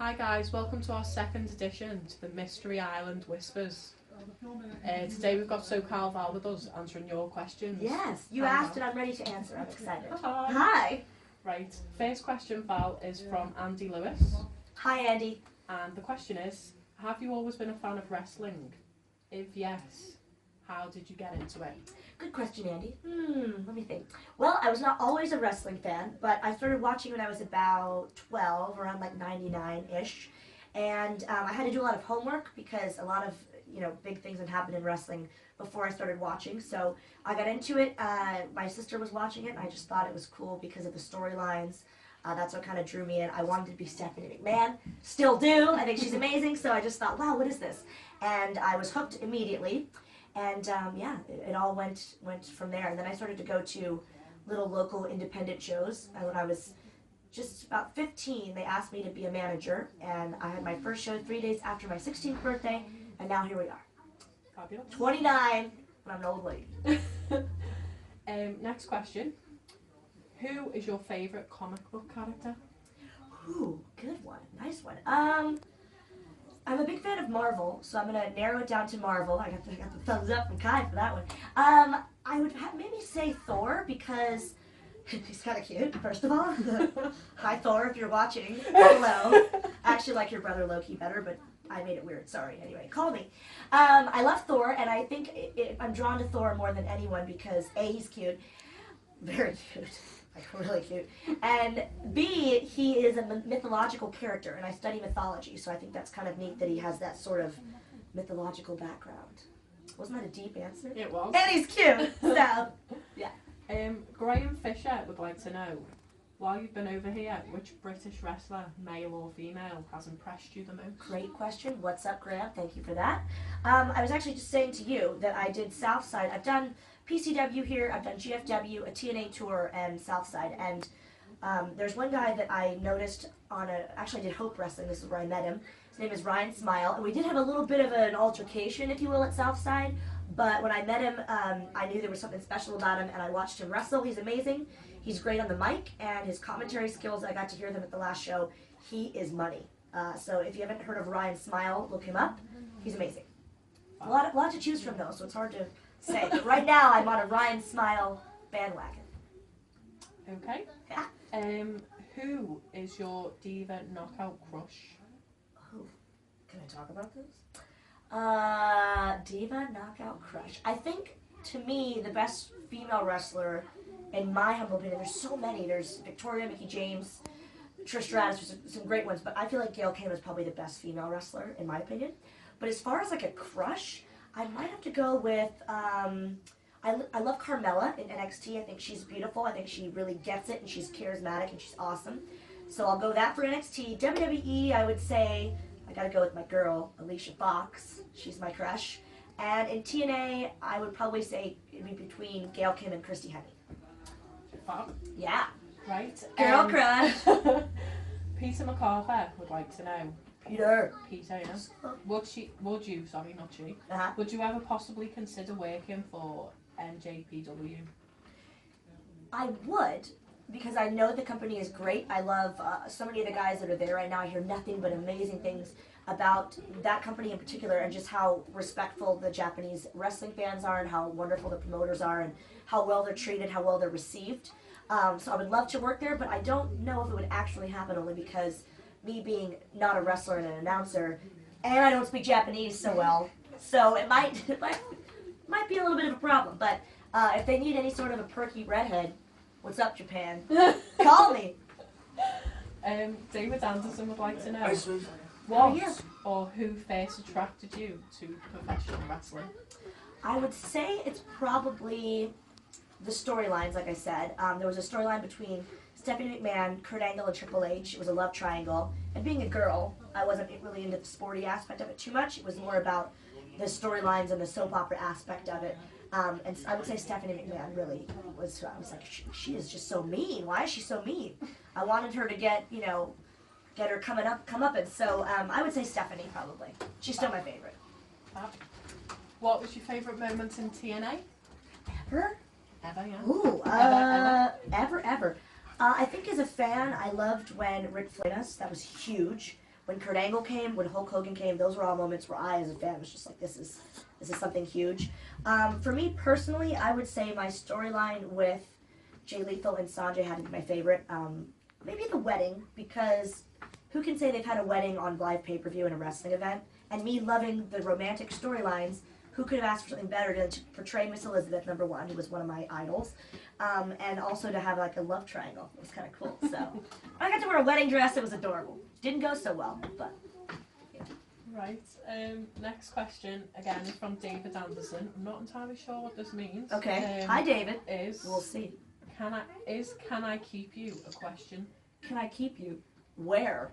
Hi guys, welcome to our second edition to the Mystery Island Whispers. Today we've got So Cal Val with us answering your questions. Yes, you asked and I'm ready to answer. I'm excited. Hi. Hi. Right, first question, Val, is from Andy Lewis. Hi, Andy. And the question is, have you always been a fan of wrestling? If yes, how did you get into it? Good question, Andy. Let me think. Well, I was not always a wrestling fan, but I started watching when I was about 12, around like 99-ish. And I had to do a lot of homework because a lot of, big things had happened in wrestling before I started watching. So I got into it. My sister was watching it, and I just thought it was cool because of the storylines. That's what kind of drew me in. I wanted to be Stephanie McMahon. Still do. I think she's amazing. So I just thought, wow, what is this? And I was hooked immediately. And it all went from there. And then I started to go to little local independent shows. And when I was just about 15, they asked me to be a manager. And I had my first show 3 days after my 16th birthday. And now here we are. Fabulous. 29, and I'm an old lady. Next question. Who is your favourite comic book character? Ooh, good one. Nice one. I'm a big fan of Marvel, so I'm going to narrow it down to Marvel. I got the thumbs up from Kai for that one. I would maybe say Thor, because he's kind of cute, first of all. Hi, Thor, if you're watching. Hello. I actually like your brother Loki better, but I made it weird. Sorry. Anyway, call me. I love Thor, and I think I'm drawn to Thor more than anyone because, A, he's cute. Very cute. Like, really cute. And B, he is a mythological character, and I study mythology, so I think that's kind of neat that he has that sort of mythological background. Wasn't that a deep answer? It was. And he's cute, so, yeah. Graham Fisher would like to know, while you've been over here, which British wrestler, male or female, has impressed you the most? Great question. What's up, Graham? Thank you for that. I was actually just saying to you that I did Southside. I've done PCW here, I've done GFW, a TNA tour, and Southside. And there's one guy that I noticed actually I did Hope Wrestling, this is where I met him. His name is Ryan Smile, and we did have a little bit of an altercation, if you will, at Southside. But when I met him, I knew there was something special about him, and I watched him wrestle. He's amazing. He's great on the mic, and his commentary skills, I got to hear them at the last show. He is money. So if you haven't heard of Ryan Smile, look him up. He's amazing. A lot to choose from, though, so it's hard to say. But right now, I'm on a Ryan Smile bandwagon. Okay. Yeah. Who is your diva knockout crush? Oh, can I talk about this? Diva knockout crush. I think, to me, the best female wrestler, in my humble opinion, there's so many. There's Victoria, Mickie James, Trish Stratus, there's some great ones, but I feel like Gail Kim is probably the best female wrestler, in my opinion. But as far as like a crush, I might have to go with, I love Carmella in NXT. I think she's beautiful. I think she really gets it, and she's charismatic, and she's awesome. So I'll go that for NXT. WWE, I would say, I gotta go with my girl, Alicia Fox. She's my crush. And in TNA, I would probably say it'd be between Gail Kim and Christy Hemme. Fab. Yeah. Right. Girl crush. Peter McCarthy would like to know. Peter, yes. Would you, not she, Uh-huh. would you ever possibly consider working for NJPW? I would, because I know the company is great. I love so many of the guys that are there right now. I hear nothing but amazing things about that company in particular, and just how respectful the Japanese wrestling fans are, and how wonderful the promoters are, and how well they're treated, how well they're received. So I would love to work there, but I don't know if it would actually happen, only because me being not a wrestler and an announcer, and I don't speak Japanese so well, so it might be a little bit of a problem. But if they need any sort of a perky redhead, what's up, Japan? Call me. David Anderson would like to know, Oh, yeah. or who first attracted you to professional wrestling? I would say it's probably the storylines, like I said. There was a storyline between Stephanie McMahon, Kurt Angle, and Triple H. It was a love triangle. And being a girl, I wasn't really into the sporty aspect of it too much. It was more about the storylines and the soap opera aspect of it. And I would say Stephanie McMahon really was, I was like, she is just so mean. Why is she so mean? I wanted her to get her come up. And so I would say Stephanie, probably. She's still my favorite. What was your favourite moment in TNA? Ever? Ever, yeah. Ooh, ever. I think as a fan, I loved when Ric Flair, that was huge. when Kurt Angle came, when Hulk Hogan came, those were all moments where I, as a fan, was just like, this is something huge. For me personally, I would say my storyline with Jay Lethal and Sanjay had to be my favorite. Maybe the wedding, because who can say they've had a wedding on live pay-per-view in a wrestling event? And me loving the romantic storylines, who could have asked for something better than to portray Miss Elizabeth, number one, who was one of my idols, and also to have like a love triangle. It was kind of cool. So I got to wear a wedding dress. It was adorable. Didn't go so well, but yeah. Right. Next question again is from David Anderson. I'm not entirely sure what this means. Okay. Hi, David. We'll see. Can I keep you a question? Can I keep you? Where?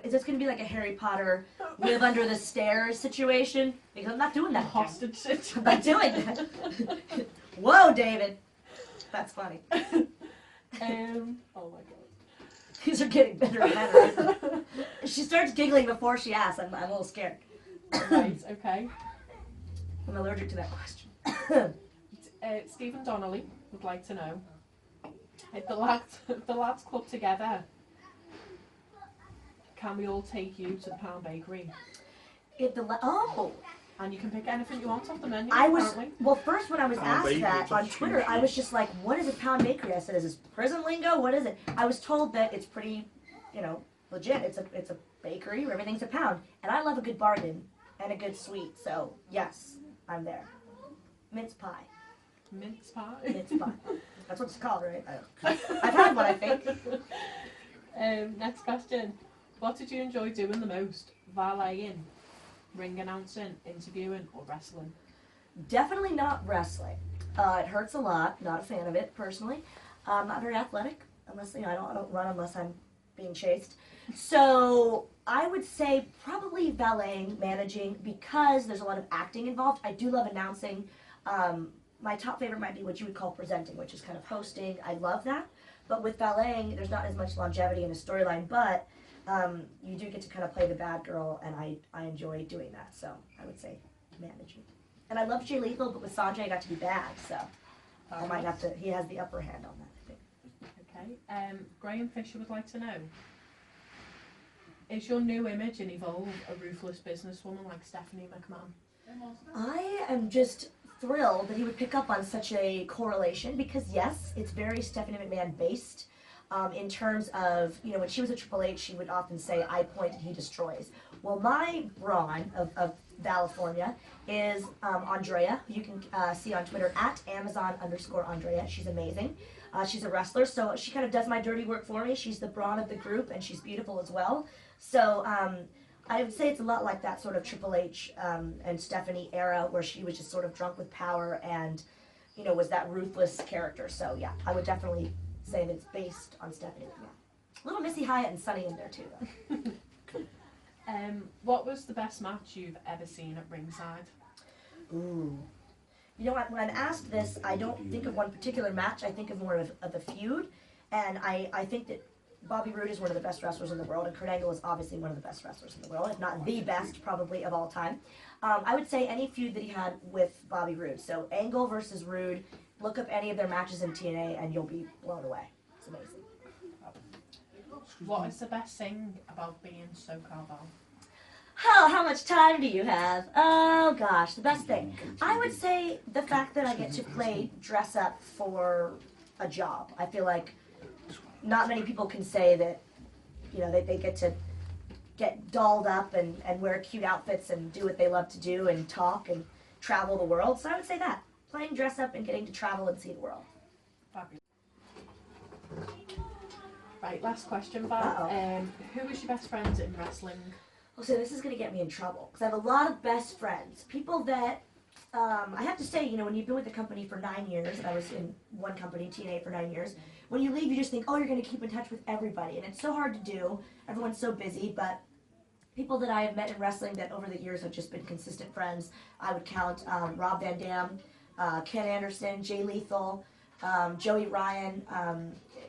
Is this going to be like a Harry Potter live under the stairs situation? Because I'm not doing that. Hostage situation. I'm not doing that. Whoa, David. That's funny. Oh my god. These are getting better and better. She starts giggling before she asks. I'm a little scared. Right, okay. I'm allergic to that question. Stephen Donnelly would like to know, if the lads club together, can we all take you to the Pound Bakery? And you can pick anything you want off the menu. Well, first when I was asked that on Twitter, I was just like, what is a Pound Bakery? I said, is this prison lingo? What is it? I was told that it's pretty, legit. It's a bakery where everything's a pound. And I love a good bargain and a good sweet. So, yes, I'm there. Mince pie. Mince pie? Mince pie. That's what it's called, right? I've had one, I think. Next question. What did you enjoy doing the most? Valeting, ring announcing, interviewing, or wrestling? Definitely not wrestling. It hurts a lot. Not a fan of it, personally. I'm not very athletic, unless, I don't run unless I'm being chased. So I would say probably valeting, managing, because there's a lot of acting involved. I do love announcing. My top favorite might be what you would call presenting, which is kind of hosting. I love that. But with valeting, there's not as much longevity in a storyline, but you do get to kind of play the bad girl, and I enjoy doing that. So I would say managing. And I love Jay Lethal, but with Sanjay I got to be bad, so I might have to, he has the upper hand on that, I think. Okay. Graham Fisher would like to know, is your new image in Evolve a ruthless businesswoman like Stephanie McMahon? I am just thrilled that he would pick up on such a correlation, because yes, it's very Stephanie McMahon based. In terms of, when she was at Triple H, she would often say, I point and he destroys. Well, my brawn of California is Andrea, who you can see on Twitter at Amazon_Andrea. She's amazing. She's a wrestler, so she kind of does my dirty work for me. She's the brawn of the group, and she's beautiful as well. So I would say it's a lot like that sort of Triple H and Stephanie era, where she was just sort of drunk with power and, was that ruthless character. So yeah, I would definitely say that it's based on Stephanie McMahon. A little Missy Hyatt and Sunny in there too, though. What was the best match you've ever seen at ringside? Ooh. You know what, when I'm asked this, I don't think of one particular match. I think of more of a feud. And I think that Bobby Roode is one of the best wrestlers in the world, and Kurt Angle is obviously one of the best wrestlers in the world, if not the best, probably, of all time. I would say any feud that he had with Bobby Roode. So Angle versus Roode, look up any of their matches in TNA and you'll be blown away. It's amazing. What is the best thing about being So Cal Val? Oh, how much time do you have? Oh gosh, the best thing. I would say the fact that I get to play dress up for a job. I feel like not many people can say that, they get to get dolled up and wear cute outfits and do what they love to do and talk and travel the world. So I would say that. Playing dress up and getting to travel and see the world. Fabulous. Right, last question, Val. Who was your best friend in wrestling? Oh, so this is going to get me in trouble, because I have a lot of best friends. People that, I have to say, when you've been with the company for 9 years, and I was in one company, TNA, for 9 years, when you leave, you just think, oh, you're going to keep in touch with everybody. And it's so hard to do. Everyone's so busy, but people that I have met in wrestling that over the years have just been consistent friends, I would count Rob Van Dam, Ken Anderson, Jay Lethal, Joey Ryan,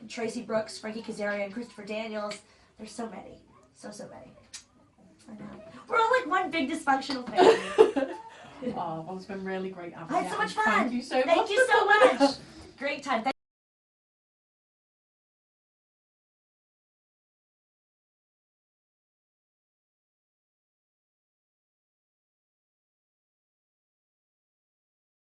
Tracy Brooks, Frankie Kazarian, Christopher Daniels. There's so many. So many. I know. We're all like one big dysfunctional family. Oh, well, it's been really great having I you. had so much fun. Thank you so much. Thank you so much. Great time.